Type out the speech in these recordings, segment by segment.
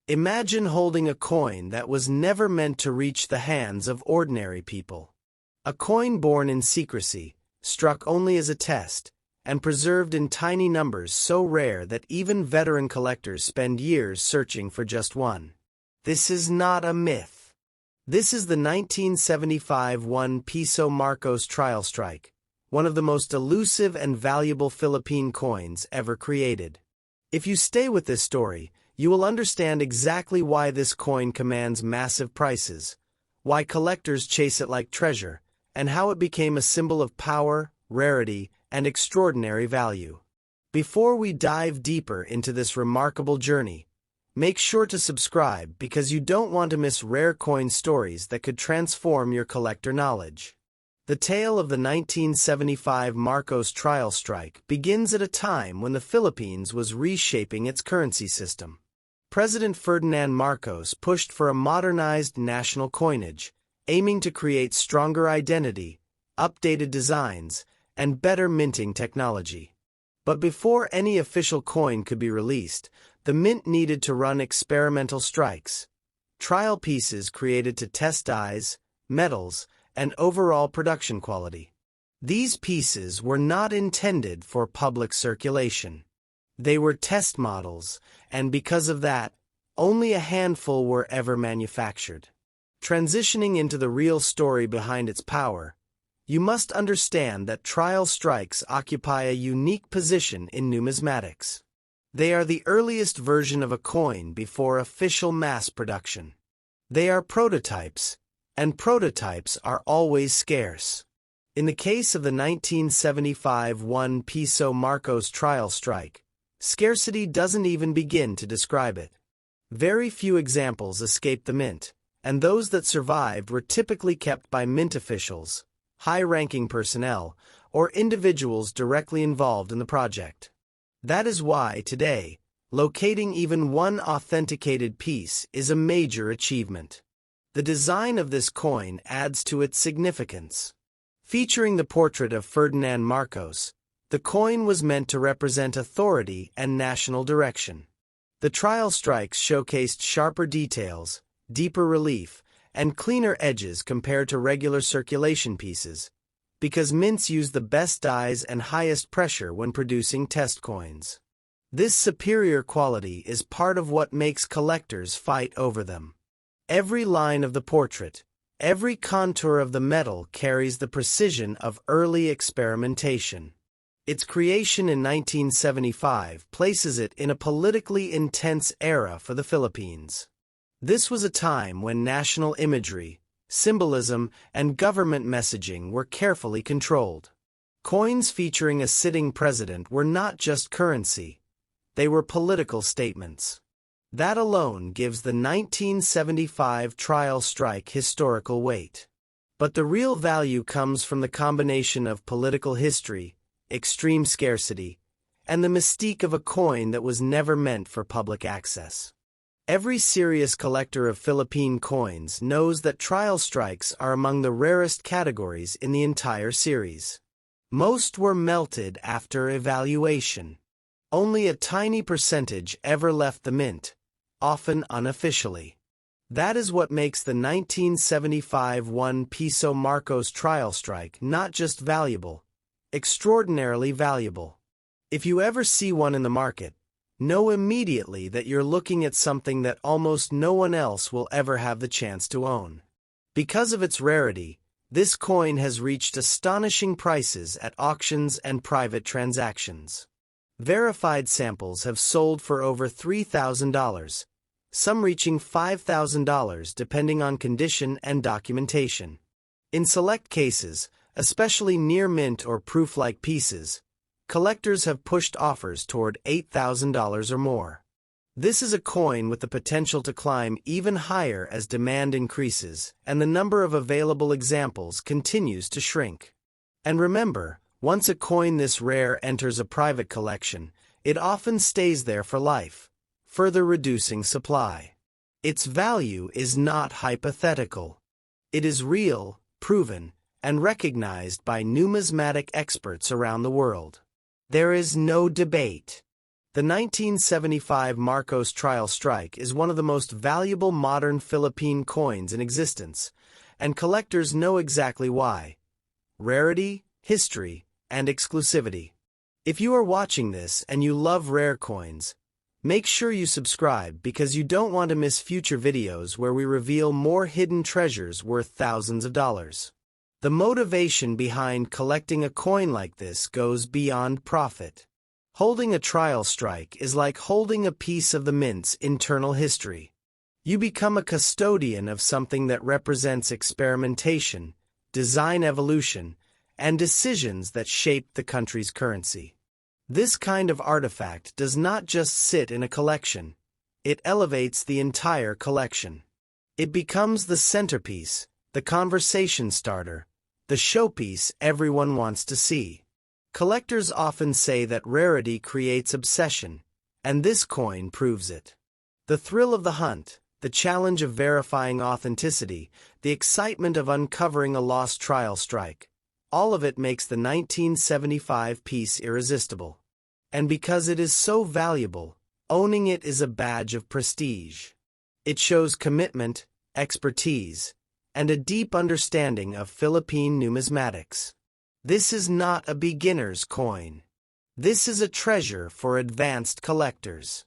Imagine holding a coin that was never meant to reach the hands of ordinary people. A coin born in secrecy, struck only as a test, and preserved in tiny numbers so rare that even veteran collectors spend years searching for just one. This is not a myth. This is the 1975 1 Piso Marcos trial strike, one of the most elusive and valuable Philippine coins ever created. If you stay with this story, you will understand exactly why this coin commands massive prices, why collectors chase it like treasure, and how it became a symbol of power, rarity, and extraordinary value. Before we dive deeper into this remarkable journey, make sure to subscribe because you don't want to miss rare coin stories that could transform your collector knowledge. The tale of the 1975 Marcos trial strike begins at a time when the Philippines was reshaping its currency system. President Ferdinand Marcos pushed for a modernized national coinage, aiming to create stronger identity, updated designs, and better minting technology. But before any official coin could be released, the mint needed to run experimental strikes, trial pieces created to test dyes, metals, and overall production quality. These pieces were not intended for public circulation. They were test models, and because of that, only a handful were ever manufactured. Transitioning into the real story behind its power, you must understand that trial strikes occupy a unique position in numismatics. They are the earliest version of a coin before official mass production. They are prototypes, and prototypes are always scarce. In the case of the 1975 1 Piso Marcos trial strike, scarcity doesn't even begin to describe it. Very few examples escaped the mint, and those that survived were typically kept by mint officials, high-ranking personnel, or individuals directly involved in the project. That is why, today, locating even one authenticated piece is a major achievement. The design of this coin adds to its significance. Featuring the portrait of Ferdinand Marcos, the coin was meant to represent authority and national direction. The trial strikes showcased sharper details, deeper relief, and cleaner edges compared to regular circulation pieces, because mints use the best dyes and highest pressure when producing test coins. This superior quality is part of what makes collectors fight over them. Every line of the portrait, every contour of the metal carries the precision of early experimentation. Its creation in 1975 places it in a politically intense era for the Philippines. This was a time when national imagery, symbolism, and government messaging were carefully controlled. Coins featuring a sitting president were not just currency, they were political statements. That alone gives the 1975 trial strike historical weight. But the real value comes from the combination of political history, extreme scarcity, and the mystique of a coin that was never meant for public access. Every serious collector of Philippine coins knows that trial strikes are among the rarest categories in the entire series. Most were melted after evaluation. Only a tiny percentage ever left the mint, often unofficially. That is what makes the 1975 1 Piso Marcos trial strike not just valuable, extraordinarily valuable. If you ever see one in the market, know immediately that you're looking at something that almost no one else will ever have the chance to own. Because of its rarity, this coin has reached astonishing prices at auctions and private transactions. Verified samples have sold for over $3,000, some reaching $5,000 depending on condition and documentation. In select cases, especially near mint or proof-like pieces, collectors have pushed offers toward $8,000 or more. This is a coin with the potential to climb even higher as demand increases and the number of available examples continues to shrink. And remember, once a coin this rare enters a private collection, it often stays there for life, further reducing supply. Its value is not hypothetical. It is real, proven, and recognized by numismatic experts around the world. There is no debate. The 1975 Marcos trial strike is one of the most valuable modern Philippine coins in existence, and collectors know exactly why. Rarity, history, and exclusivity. If you are watching this and you love rare coins, make sure you subscribe because you don't want to miss future videos where we reveal more hidden treasures worth thousands of dollars. The motivation behind collecting a coin like this goes beyond profit. Holding a trial strike is like holding a piece of the mint's internal history. You become a custodian of something that represents experimentation, design evolution, and decisions that shaped the country's currency. This kind of artifact does not just sit in a collection, it elevates the entire collection. It becomes the centerpiece, the conversation starter, the showpiece everyone wants to see. Collectors often say that rarity creates obsession, and this coin proves it. The thrill of the hunt, the challenge of verifying authenticity, the excitement of uncovering a lost trial strike, all of it makes the 1975 piece irresistible. And because it is so valuable, owning it is a badge of prestige. It shows commitment, expertise, and a deep understanding of Philippine numismatics. This is not a beginner's coin. This is a treasure for advanced collectors.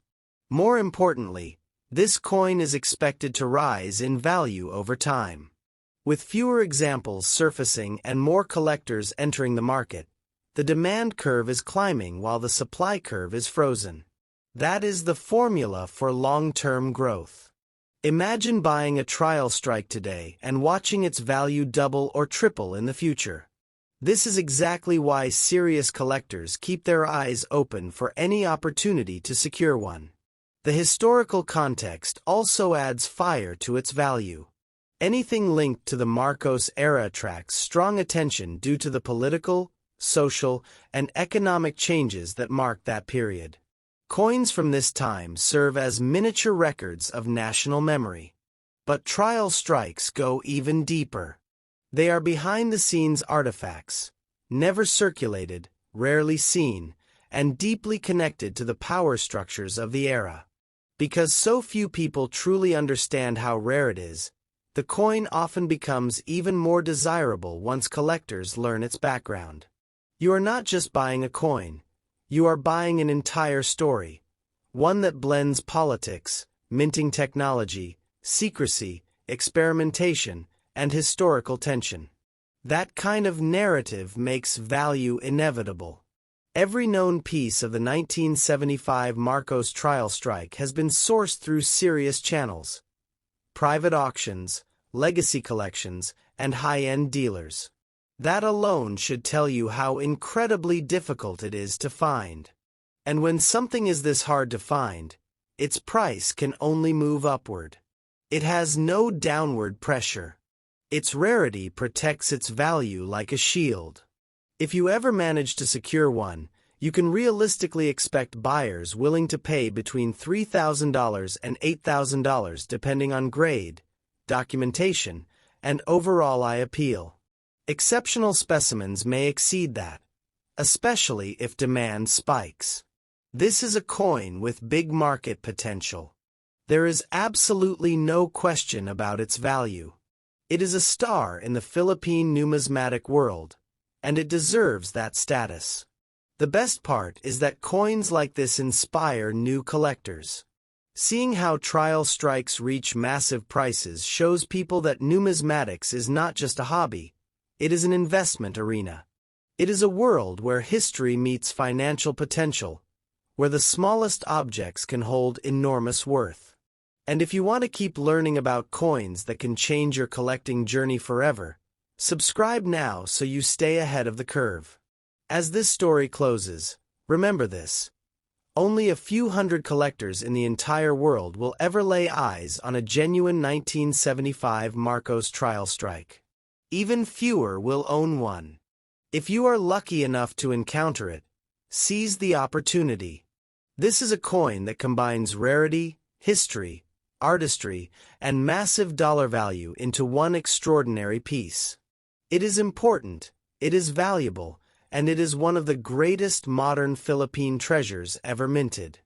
More importantly, this coin is expected to rise in value over time. With fewer examples surfacing and more collectors entering the market, the demand curve is climbing while the supply curve is frozen. That is the formula for long-term growth. Imagine buying a trial strike today and watching its value double or triple in the future. This is exactly why serious collectors keep their eyes open for any opportunity to secure one. The historical context also adds fire to its value. Anything linked to the Marcos era attracts strong attention due to the political, social, and economic changes that marked that period. Coins from this time serve as miniature records of national memory. But trial strikes go even deeper. They are behind-the-scenes artifacts, never circulated, rarely seen, and deeply connected to the power structures of the era. Because so few people truly understand how rare it is, the coin often becomes even more desirable once collectors learn its background. You are not just buying a coin, you are buying an entire story, one that blends politics, minting technology, secrecy, experimentation, and historical tension. That kind of narrative makes value inevitable. Every known piece of the 1975 Marcos trial strike has been sourced through serious channels: private auctions, legacy collections, and high-end dealers. That alone should tell you how incredibly difficult it is to find. And when something is this hard to find, its price can only move upward. It has no downward pressure. Its rarity protects its value like a shield. If you ever manage to secure one, you can realistically expect buyers willing to pay between $3,000 and $8,000 depending on grade, documentation, and overall eye appeal. Exceptional specimens may exceed that, especially if demand spikes. This is a coin with big market potential. There is absolutely no question about its value. It is a star in the Philippine numismatic world, and it deserves that status. The best part is that coins like this inspire new collectors. Seeing how trial strikes reach massive prices shows people that numismatics is not just a hobby, it is an investment arena. It is a world where history meets financial potential, where the smallest objects can hold enormous worth. And if you want to keep learning about coins that can change your collecting journey forever, subscribe now so you stay ahead of the curve. As this story closes, remember this: only a few hundred collectors in the entire world will ever lay eyes on a genuine 1975 Marcos trial strike. Even fewer will own one. If you are lucky enough to encounter it, seize the opportunity. This is a coin that combines rarity, history, artistry, and massive dollar value into one extraordinary piece. It is important, it is valuable, and it is one of the greatest modern Philippine treasures ever minted.